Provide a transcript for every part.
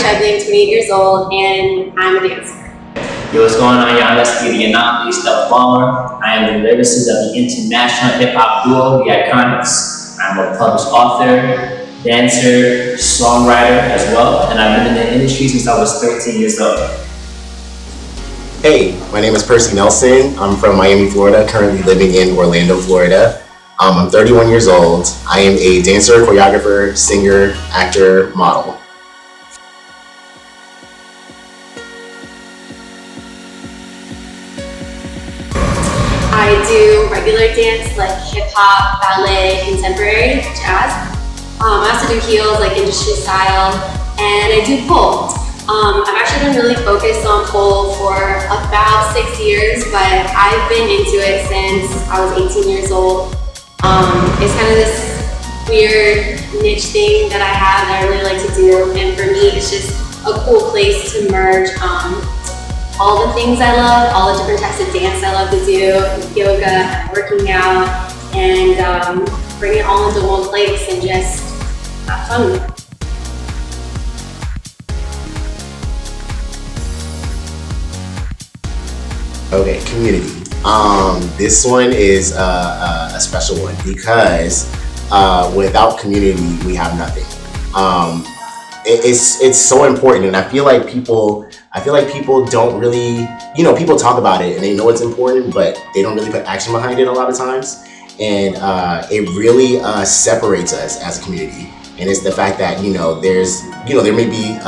SCHAIBLE, I'm 28 years old, and I'm a dancer. Yo, what's going on, y'all? Let's be the Anomoly Stealth Bomber. I am the lyricist of the international hip-hop duo, The Iconics. I'm a published author, dancer, songwriter as well, and I've been in the industry since I was 13 years old. Hey, my name is Percy Nelson. I'm from Miami, Florida, currently living in Orlando, Florida. I'm 31 years old. I am a dancer, choreographer, singer, actor, model. I do regular dance like hip hop, ballet, contemporary, jazz. I also do heels like industry style, and I do pole. I've actually been really focused on pole for about 6 years, but I've been into it since I was 18 years old. It's kind of this weird niche thing that I have that I really like to do, and for me it's just a cool place to merge all the things I love, all the different types of dance I love to do, yoga, working out, and bring it all into one place and just have fun. Okay, community. This one is a special one because without community, we have nothing. It's so important, and I feel like people don't really, people talk about it and they know it's important, but they don't really put action behind it a lot of times. And it really separates us as a community. And it's the fact that, there may be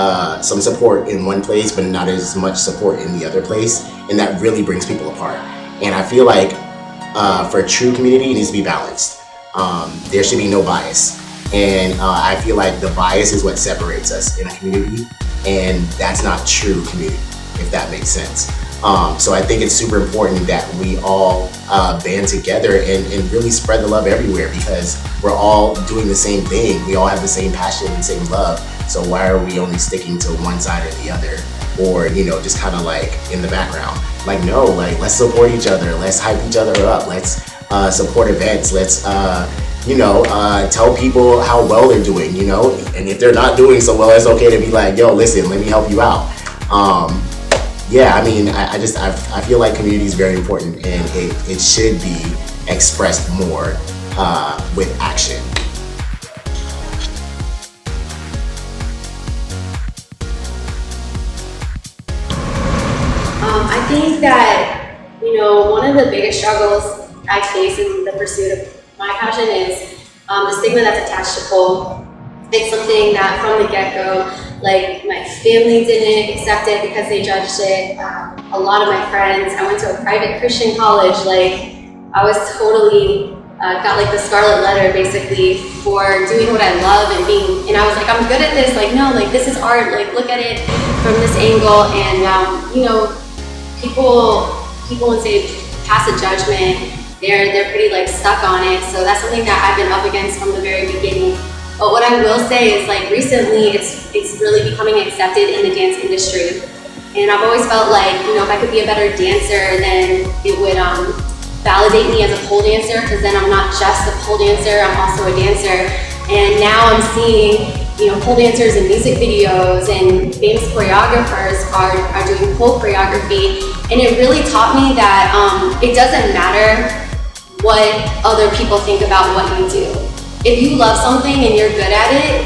some support in one place, but not as much support in the other place. And that really brings people apart. And I feel like for a true community, it needs to be balanced. There should be no bias. And I feel like the bias is what separates us in a community. And that's not true community, if that makes sense. So I think it's super important that we all band together and really spread the love everywhere, because we're all doing the same thing. We all have the same passion and same love. So why are we only sticking to one side or the other? Or, just kind of like in the background? Like, no, like let's support each other. Let's hype each other up. Let's support events. Let's, tell people how well they're doing, and if they're not doing so well, it's okay to be like, yo, listen, let me help you out. Yeah, I mean, I feel like community is very important, and it should be expressed more with action. I think that, one of the biggest struggles I face in the pursuit of my passion is the stigma that's attached to pole. It's something that from the get-go, like my family didn't accept it because they judged it. A lot of my friends, I went to a private Christian college, like I was totally, got like the scarlet letter basically for doing what I love and and I was like, I'm good at this, like no, like this is art, like look at it from this angle, and people when they pass a judgment, they're pretty like stuck on it. So that's something that I've been up against from the very beginning. But what I will say is, like, recently it's really becoming accepted in the dance industry. And I've always felt like, if I could be a better dancer, then it would validate me as a pole dancer, because then I'm not just a pole dancer, I'm also a dancer. And now I'm seeing, pole dancers in music videos, and famous choreographers are doing pole choreography. And it really taught me that it doesn't matter what other people think about what you do. If you love something and you're good at it,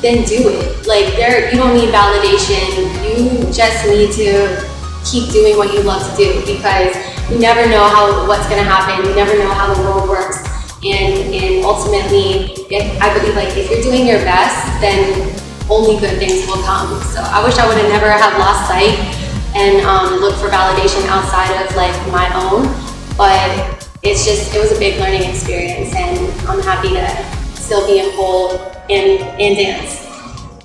then do it. Like you don't need validation. You just need to keep doing what you love to do, because you never know what's gonna happen. You never know how the world works. And ultimately, I believe like if you're doing your best, then only good things will come. So I wish I would have never have lost sight and looked for validation outside of like my own. But it was a big learning experience, and I'm happy to still be in pole and dance.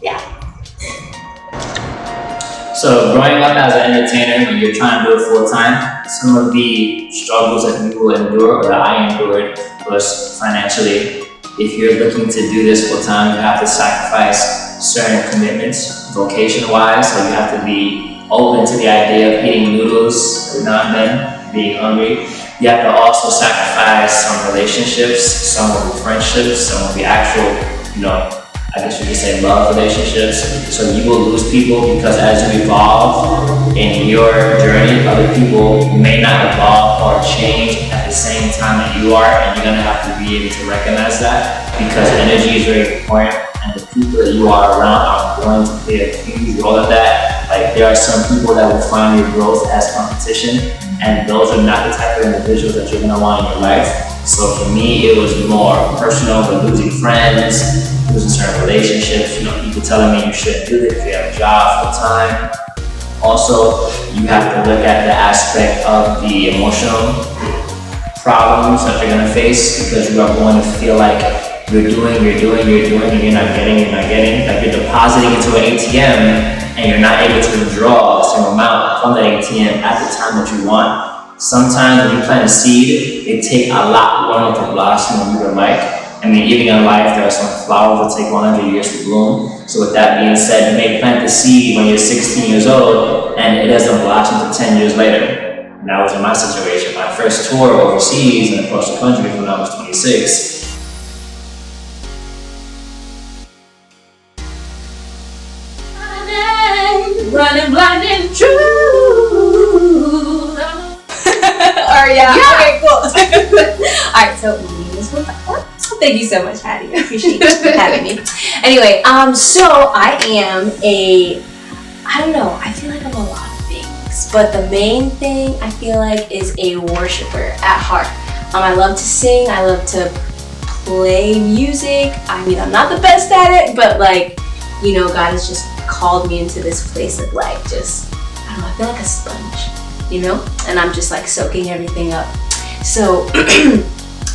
Yeah. So growing up as an entertainer, when you're trying to do it full time, some of the struggles that you will endure, or that I endured, was financially. If you're looking to do this full time, you have to sacrifice certain commitments, vocation-wise. So you have to be open to the idea of eating noodles every now and then, being hungry. You have to also sacrifice some relationships, some will be friendships, some will be actual, I guess you could say love relationships. So you will lose people because as you evolve in your journey, other people may not evolve or change at the same time that you are, and you're gonna have to be able to recognize that because energy is very important, and the people that you are around are going to play a huge role in that. Like there are some people that will find your growth as competition, and those are not the type of individuals that you're gonna want in your life. So for me, it was more personal, but losing friends, losing certain relationships, people telling me you shouldn't do this if you have a job full time. Also, you have to look at the aspect of the emotional problems that you're gonna face because you are going to feel like you're doing, and you're not getting. Like you're depositing into an ATM and you're not able to withdraw the same amount from that ATM at the time that you want. Sometimes when you plant a seed, it takes a lot longer to blossom than you would like. I mean, even in life, there are some flowers that take 100 years to bloom. So with that being said, you may plant the seed when you're 16 years old and it doesn't blossom until 10 years later. And that was in my situation. My first tour overseas and across the country when I was 26. Running blind and true. Okay, cool. Alright, so thank you so much, Hattie. I appreciate you having me. Anyway, so I am I feel like I'm a lot of things, but the main thing I feel like is a worshiper at heart. I love to sing, I love to play music. I mean, I'm not the best at it, but God has just called me into this place of I feel like a sponge, and I'm just soaking everything up. So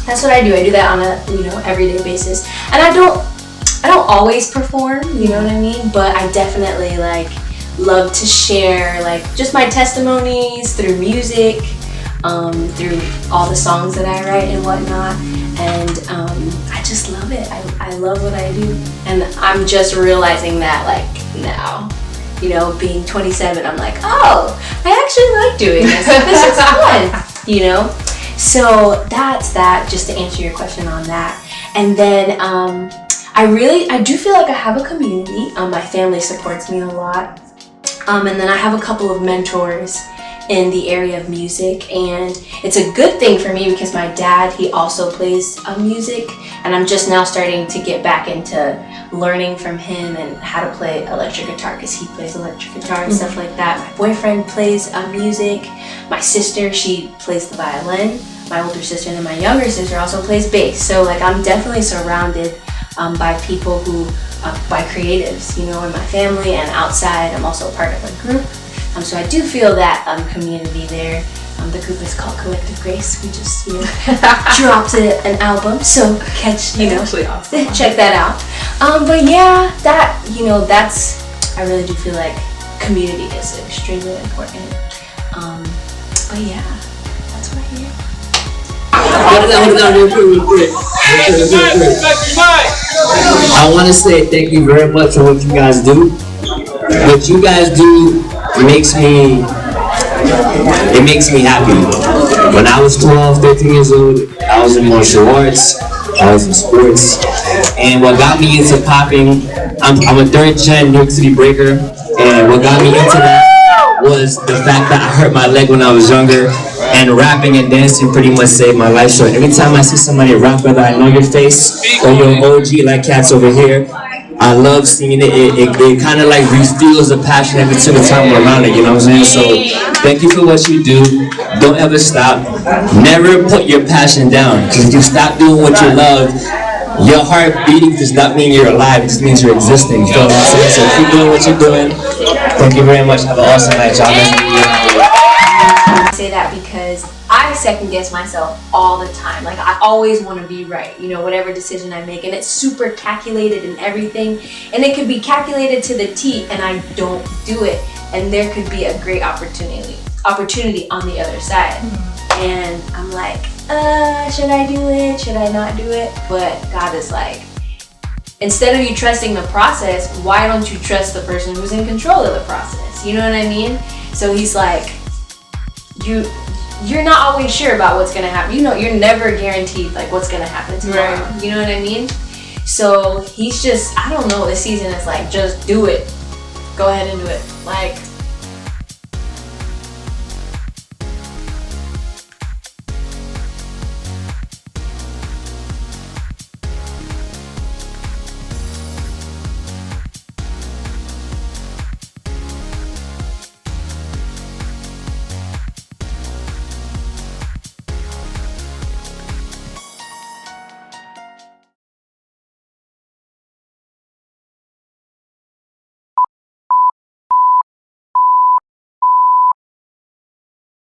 that's what I do. I do that on a everyday basis, and I don't always perform, you know what I mean, but I definitely love to share just my testimonies through music, through all the songs that I write and whatnot, and I just love it. I love what I do, and I'm just realizing that now, being 27, I'm oh, I actually like doing this. This is fun, So that's that, just to answer your question on that. And then I do feel like I have a community. My family supports me a lot. And then I have a couple of mentors in the area of music, and it's a good thing for me because my dad, he also plays music, and I'm just now starting to get back into learning from him and how to play electric guitar because he plays electric guitar and stuff like that. My boyfriend plays music. My sister, she plays the violin. My older sister and then my younger sister also plays bass. So I'm definitely surrounded by people who, by creatives, in my family and outside. I'm also a part of a group. So I do feel that community there. The group is called Collective Grace. We just, dropped an album, so catch, check that out. But yeah, I really do feel like community is extremely important. But yeah, that's what I hear. I want to say thank you very much for what you guys do. What you guys do makes me happy. When I was 12, 13 years old, I was in martial arts, I was in sports, and what got me into popping, I'm a third gen New York City breaker, and what got me into that was the fact that I hurt my leg when I was younger, and rapping and dancing pretty much saved my life. So every time I see somebody rap, whether I know your face or you're an OG like cats over here, I love seeing it. It kind of refuels the passion every single time we're around it, you know what I'm saying? So thank you for what you do. Don't ever stop. Never put your passion down, because if you stop doing what you love, your heart beating does not mean you're alive, it just means you're existing. You know what I'm saying? So keep doing what you're doing. Thank you very much. Have an awesome night, y'all. I say that because I second guess myself all the time. I always want to be right, whatever decision I make, and it's super calculated and everything, and it could be calculated to the T and I don't do it, and there could be a great opportunity on the other side. And I'm should I do it? Should I not do it? But God is instead of you trusting the process, why don't you trust the person who's in control of the process? You know what I mean? So he's you're not always sure about what's gonna happen. You're never guaranteed what's gonna happen tomorrow. Right. You know what I mean? So he's just, I don't know, this season is like, just do it. Go ahead and do it. Like,